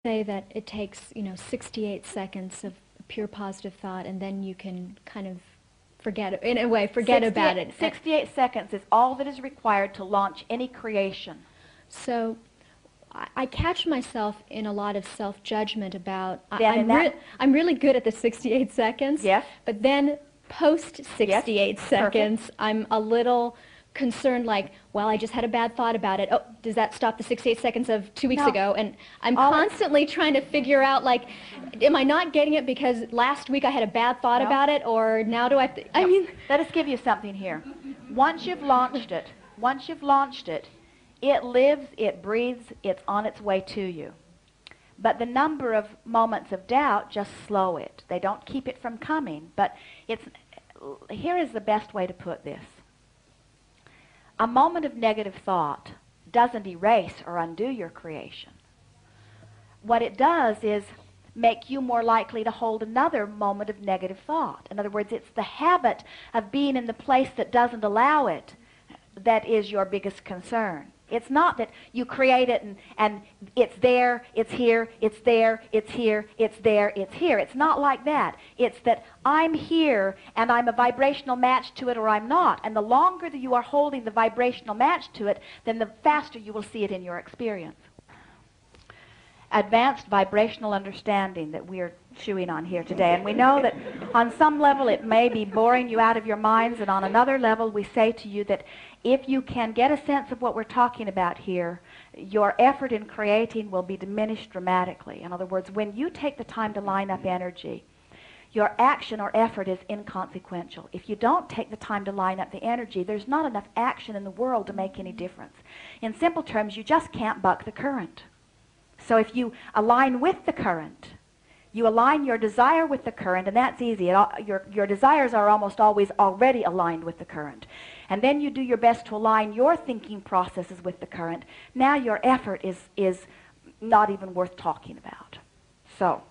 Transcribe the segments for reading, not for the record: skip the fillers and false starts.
say that it takes, 68 seconds of pure positive thought, and then you can kind of forget, in a way, forget about it. 68 seconds is all that is required to launch any creation. So I catch myself in a lot of self-judgment about, I'm really good at the 68 seconds, yes, but then post 68 seconds, perfect. I'm a little concerned, like, well, I just had a bad thought about it. Oh, does that stop the 68 seconds of 2 weeks ago? And I'm constantly trying to figure out, like, am I not getting it because last week I had a bad thought about it, or now do I I mean... Let us give you something here. Once you've launched it, it lives, it breathes, it's on its way to you. But the number of moments of doubt just slow it. They don't keep it from coming. But here is the best way to put this. A moment of negative thought doesn't erase or undo your creation. What it does is make you more likely to hold another moment of negative thought. In other words, it's the habit of being in the place that doesn't allow it that is your biggest concern. It's not that you create it and it's there, it's here, it's there, it's here, it's there, it's here. It's not like that. It's that I'm here and I'm a vibrational match to it, or I'm not. And the longer that you are holding the vibrational match to it, then the faster you will see it in your experience. Advanced vibrational understanding that we are chewing on here today. And we know that on some level it may be boring you out of your minds, and on another level we say to you that if you can get a sense of what we're talking about here, your effort in creating will be diminished dramatically. In other words, when you take the time to line up energy, your action or effort is inconsequential. If you don't take the time to line up the energy, there's not enough action in the world to make any difference. In simple terms, you just can't buck the current. So if you align with the current, you align your desire with the current, and that's easy. Your desires are almost always already aligned with the current. And then you do your best to align your thinking processes with the current. Now your effort is not even worth talking about. So,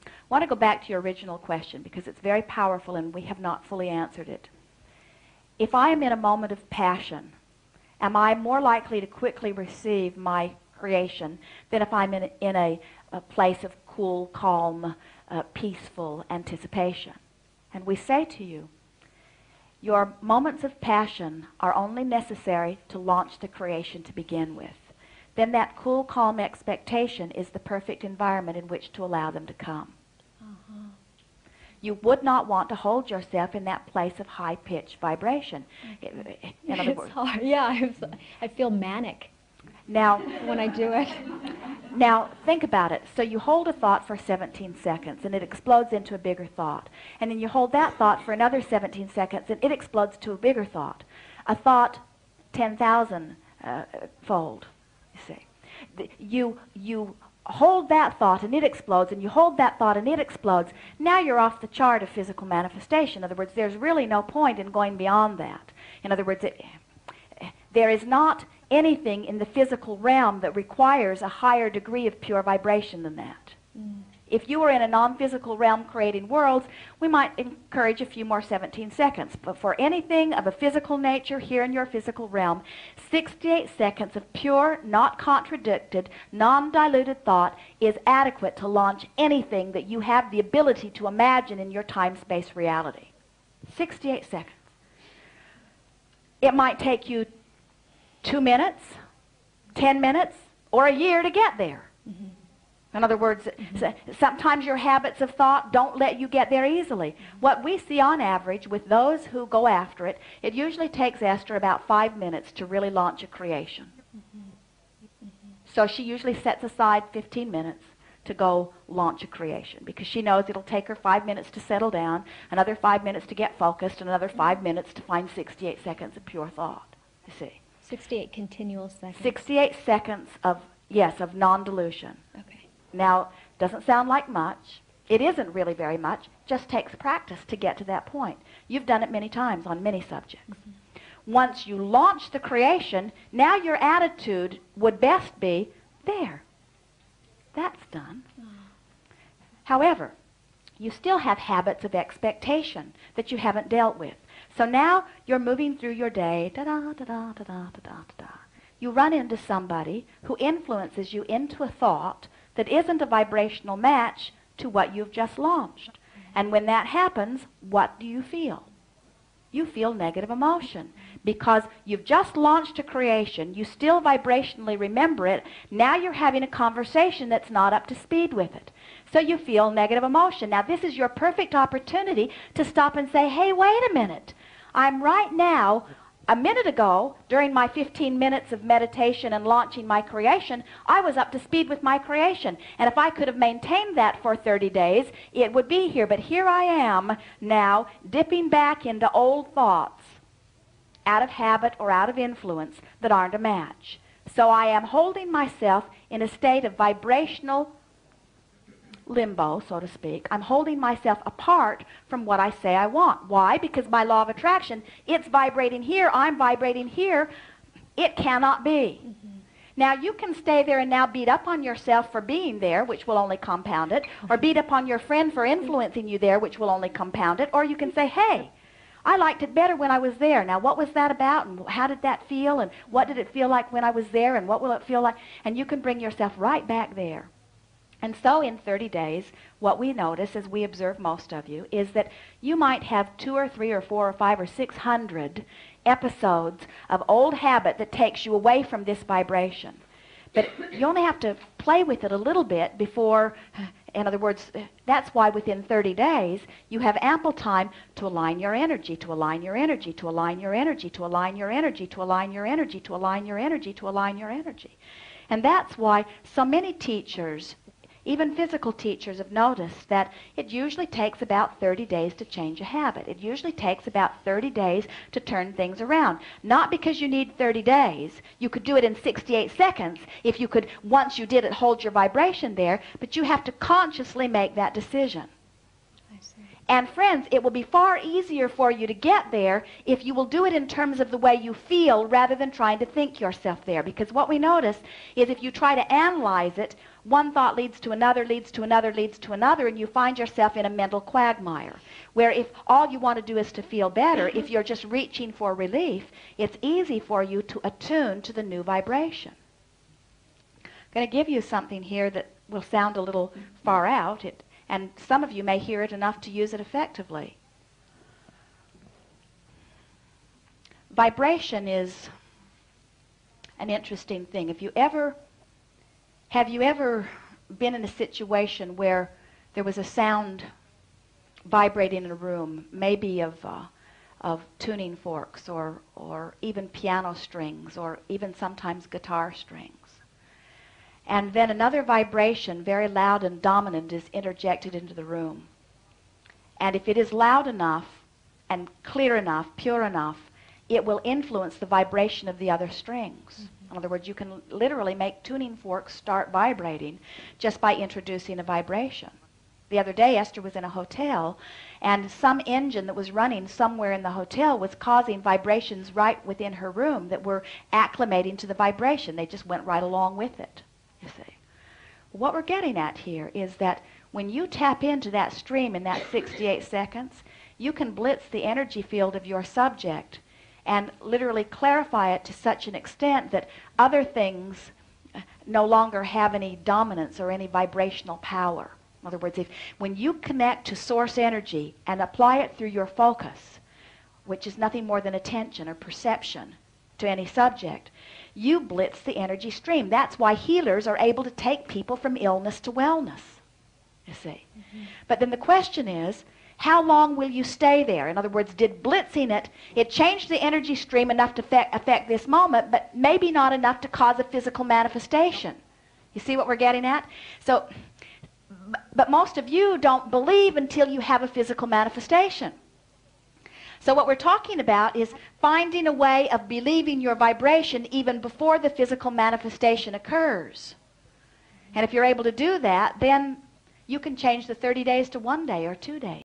I want to go back to your original question because it's very powerful and we have not fully answered it. If I am in a moment of passion, am I more likely to quickly receive my creation than if I'm in a place of cool, calm, peaceful anticipation? And we say to you, your moments of passion are only necessary to launch the creation to begin with. Then that cool, calm expectation is the perfect environment in which to allow them to come. You would not want to hold yourself in that place of high-pitched vibration. In other words, it's hard. Yeah, I feel manic. Now, when I do it. Now, think about it. So you hold a thought for 17 seconds, and it explodes into a bigger thought. And then you hold that thought for another 17 seconds, and it explodes to a bigger thought. A thought 10,000 fold, you see. You hold that thought, and it explodes, and you hold that thought, and it explodes. Now you're off the chart of physical manifestation. In other words, there's really no point in going beyond that. In other words, there is not anything in the physical realm that requires a higher degree of pure vibration than that. If you were in a non-physical realm creating worlds, we might encourage a few more 17 seconds. But for anything of a physical nature here in your physical realm, 68 seconds of pure, not contradicted, non-diluted thought is adequate to launch anything that you have the ability to imagine in your time-space reality. 68 seconds. It might take you 2 minutes, 10 minutes, or a year to get there. In other words, sometimes your habits of thought don't let you get there easily. What we see on average with those who go after it, it usually takes Esther about 5 minutes to really launch a creation. So she usually sets aside 15 minutes to go launch a creation because she knows it'll take her 5 minutes to settle down, another 5 minutes to get focused, another 5 minutes to find 68 seconds of pure thought, you see. 68 continual seconds. 68 seconds of, yes, of non-dilution. Okay. Now, doesn't sound like much. It isn't really very much. Just takes practice to get to that point. You've done it many times on many subjects. Once you launch the creation, now your attitude would best be, there. That's done. However, you still have habits of expectation that you haven't dealt with. So now you're moving through your day, da-da-da-da-da-da-da-da-da. You run into somebody who influences you into a thought that isn't a vibrational match to what you've just launched. And when that happens, what do you feel? You feel negative emotion because you've just launched a creation. You still vibrationally remember it. Now you're having a conversation that's not up to speed with it. So you feel negative emotion. Now this is your perfect opportunity to stop and say, hey, wait a minute. I'm right now, a minute ago, during my 15 minutes of meditation and launching my creation, I was up to speed with my creation. And if I could have maintained that for 30 days, it would be here. But here I am now dipping back into old thoughts out of habit or out of influence that aren't a match. So I am holding myself in a state of vibrational limbo, so to speak. I'm holding myself apart from what I say I want. Why? Because by law of attraction, it's vibrating here, I'm vibrating here. It cannot be. Now, you can stay there and now beat up on yourself for being there, which will only compound it, or beat up on your friend for influencing you there, which will only compound it, or you can say, hey, I liked it better when I was there. Now, what was that about, and how did that feel, and what did it feel like when I was there, and what will it feel like? And you can bring yourself right back there. And so in 30 days, what we notice, as we observe most of you, is that you might have 2 or 3 or 4 or 5 or 600 episodes of old habit that takes you away from this vibration. But you only have to play with it a little bit before, in other words, that's why within 30 days, you have ample time to align your energy, to align your energy, to align your energy, to align your energy, to align your energy, to align your energy, to align your energy. And that's why so many teachers, even physical teachers, have noticed that it usually takes about 30 days to change a habit. It usually takes about 30 days to turn things around. Not because you need 30 days. You could do it in 68 seconds if you could, once you did it, hold your vibration there, but you have to consciously make that decision. I see. And friends, it will be far easier for you to get there if you will do it in terms of the way you feel rather than trying to think yourself there. Because what we notice is if you try to analyze it, one thought leads to another, leads to another, leads to another, and you find yourself in a mental quagmire. Where if all you want to do is to feel better, if you're just reaching for relief, it's easy for you to attune to the new vibration. I'm going to give you something here that will sound a little far out, and some of you may hear it enough to use it effectively. Vibration is an interesting thing. Have you ever been in a situation where there was a sound vibrating in a room, maybe of tuning forks or even piano strings or even sometimes guitar strings? And then another vibration, very loud and dominant, is interjected into the room. And if it is loud enough and clear enough, pure enough, it will influence the vibration of the other strings. In other words, you can literally make tuning forks start vibrating just by introducing a vibration. The other day, Esther was in a hotel, and some engine that was running somewhere in the hotel was causing vibrations right within her room that were acclimating to the vibration. They just went right along with it, you see. What we're getting at here is that when you tap into that stream in that 68 seconds, you can blitz the energy field of your subject and literally clarify it to such an extent that other things no longer have any dominance or any vibrational power. In other words, when you connect to source energy and apply it through your focus, which is nothing more than attention or perception to any subject, you blitz the energy stream. That's why healers are able to take people from illness to wellness, you see. But then the question is, how long will you stay there? In other words, did blitzing it changed the energy stream enough to affect this moment, but maybe not enough to cause a physical manifestation? You see what we're getting at? So, but most of you don't believe until you have a physical manifestation. So what we're talking about is finding a way of believing your vibration even before the physical manifestation occurs. And if you're able to do that, then you can change the 30 days to 1 day or 2 days.